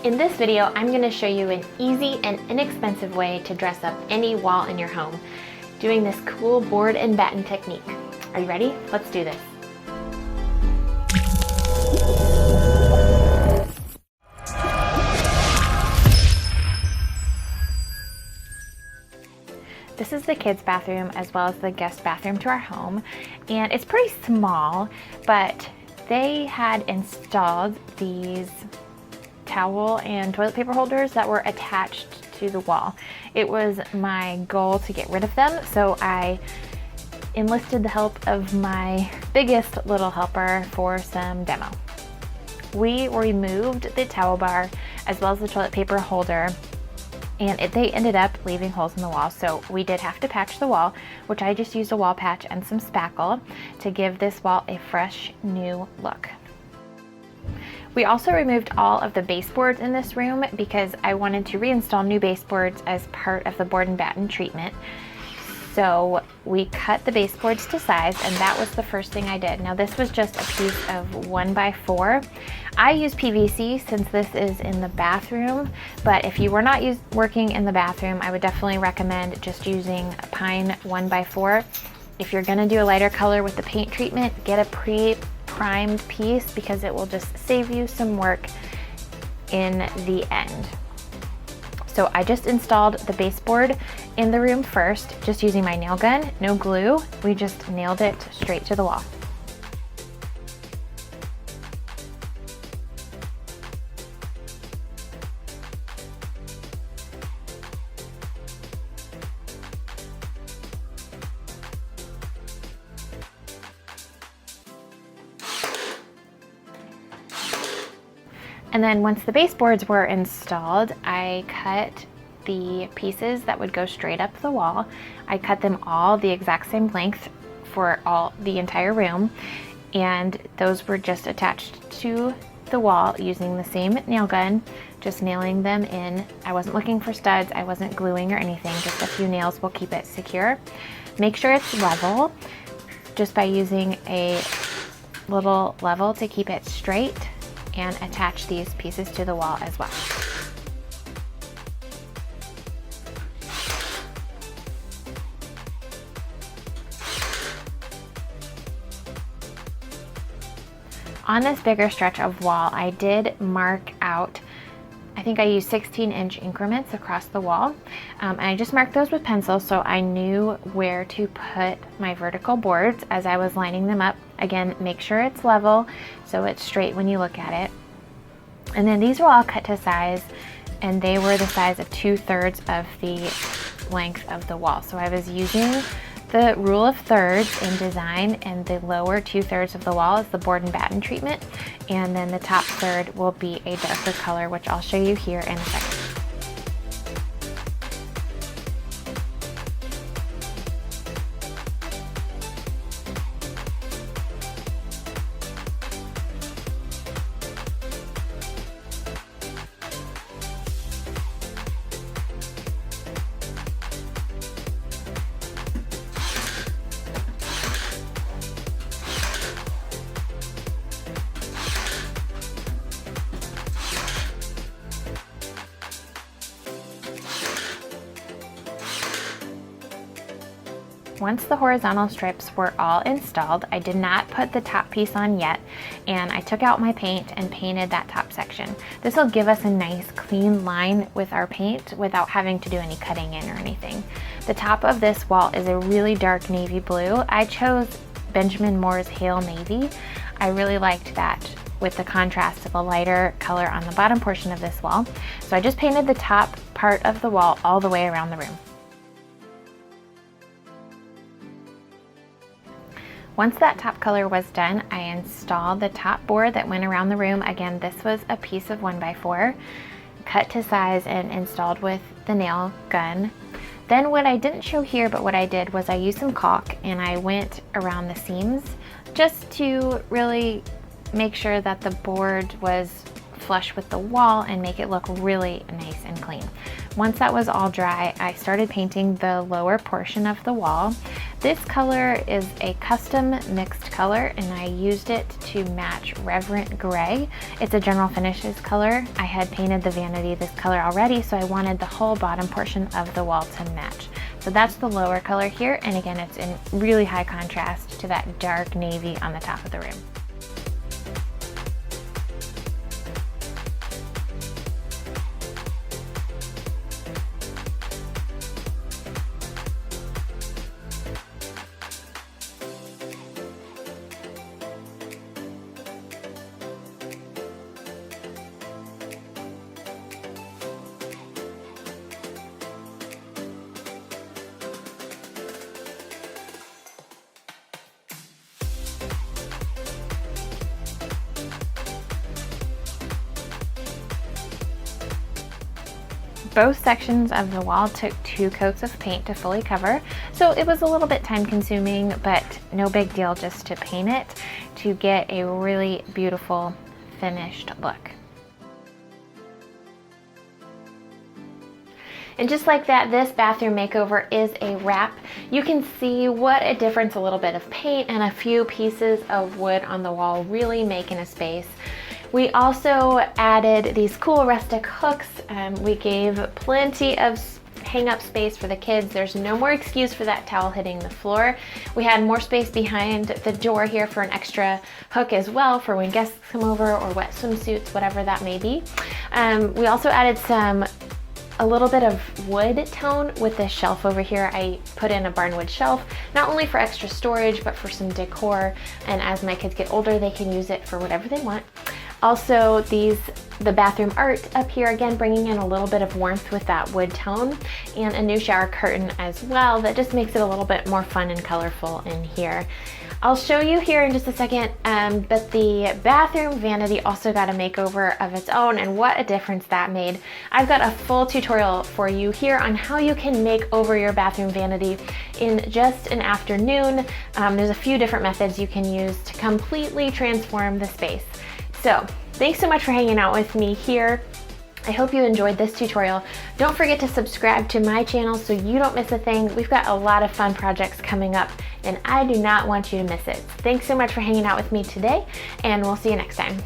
In this video, I'm going to show you an easy and inexpensive way to dress up any wall in your home, doing this cool board and batten technique. Are you ready? Let's do this. This is the kids' bathroom as well as the guest bathroom to our home, and it's pretty small, but they had installed these towel and toilet paper holders that were attached to the wall. It was my goal to get rid of them, so I enlisted the help of my biggest little helper for some demo. We removed the towel bar as well as the toilet paper holder, and they ended up leaving holes in the wall, so we did have to patch the wall, which I just used a wall patch and some spackle to give this wall a fresh new look. We also removed all of the baseboards in this room because I wanted to reinstall new baseboards as part of the board and batten treatment. So we cut the baseboards to size, and that was the first thing I did. Now this was just a piece of 1x4. I use PVC since this is in the bathroom, but if you were not working in the bathroom, I would definitely recommend just using a pine 1x4. If you're gonna do a lighter color with the paint treatment, get a pre-primed piece because it will just save you some work in the end. So I just installed the baseboard in the room first, just using my nail gun, no glue. We just nailed it straight to the wall. And then once the baseboards were installed, I cut the pieces that would go straight up the wall. I cut them all the exact same length for the entire room, and those were just attached to the wall using the same nail gun, just nailing them in. I wasn't looking for studs, I wasn't gluing or anything, just a few nails will keep it secure. Make sure it's level, just by using a little level to keep it straight, and attach these pieces to the wall as well. On this bigger stretch of wall, I did mark out, I think I used 16-inch increments across the wall. And I just marked those with pencil so I knew where to put my vertical boards as I was lining them up. Again, make sure it's level so it's straight when you look at it. And then these were all cut to size, and they were the size of 2/3 of the length of the wall. So I was using the rule of thirds in design, and the lower 2/3 of the wall is the board and batten treatment, and then the top third will be a darker color, which I'll show you here in a second. Once the horizontal strips were all installed, I did not put the top piece on yet, and I took out my paint and painted that top section. This will give us a nice clean line with our paint without having to do any cutting in or anything. The top of this wall is a really dark navy blue. I chose Benjamin Moore's Hale Navy. I really liked that with the contrast of a lighter color on the bottom portion of this wall. So I just painted the top part of the wall all the way around the room. Once that top color was done, I installed the top board that went around the room. Again, this was a piece of 1x4, cut to size and installed with the nail gun. Then what I didn't show here, but what I did was I used some caulk and I went around the seams just to really make sure that the board was flush with the wall and make it look really nice and clean. Once that was all dry, I started painting the lower portion of the wall. this color is a custom mixed color, and I used it to match Reverent Gray. It's a general finishes color. I had painted the vanity this color already, so I wanted the whole bottom portion of the wall to match. So that's the lower color here, and again, it's in really high contrast to that dark navy on the top of the room. Both sections of the wall took 2 coats of paint to fully cover, so it was a little bit time consuming, but no big deal just to paint it to get a really beautiful finished look. And just like that, this bathroom makeover is a wrap. You can see what a difference a little bit of paint and a few pieces of wood on the wall really make in a space. We also added these cool rustic hooks. We gave plenty of hang up space for the kids. There's no more excuse for that towel hitting the floor. We had more space behind the door here for an extra hook as well for when guests come over, or wet swimsuits, whatever that may be. We also added a little bit of wood tone with this shelf over here. I put in a barnwood shelf, not only for extra storage, but for some decor. And as my kids get older, they can use it for whatever they want. Also, the bathroom art up here, again, bringing in a little bit of warmth with that wood tone, and a new shower curtain as well that just makes it a little bit more fun and colorful in here. I'll show you here in just a second, but the bathroom vanity also got a makeover of its own, and what a difference that made. I've got a full tutorial for you here on how you can make over your bathroom vanity in just an afternoon. There's a few different methods you can use to completely transform the space. So thanks so much for hanging out with me here. I hope you enjoyed this tutorial. Don't forget to subscribe to my channel so you don't miss a thing. We've got a lot of fun projects coming up, and I do not want you to miss it. Thanks so much for hanging out with me today, and we'll see you next time.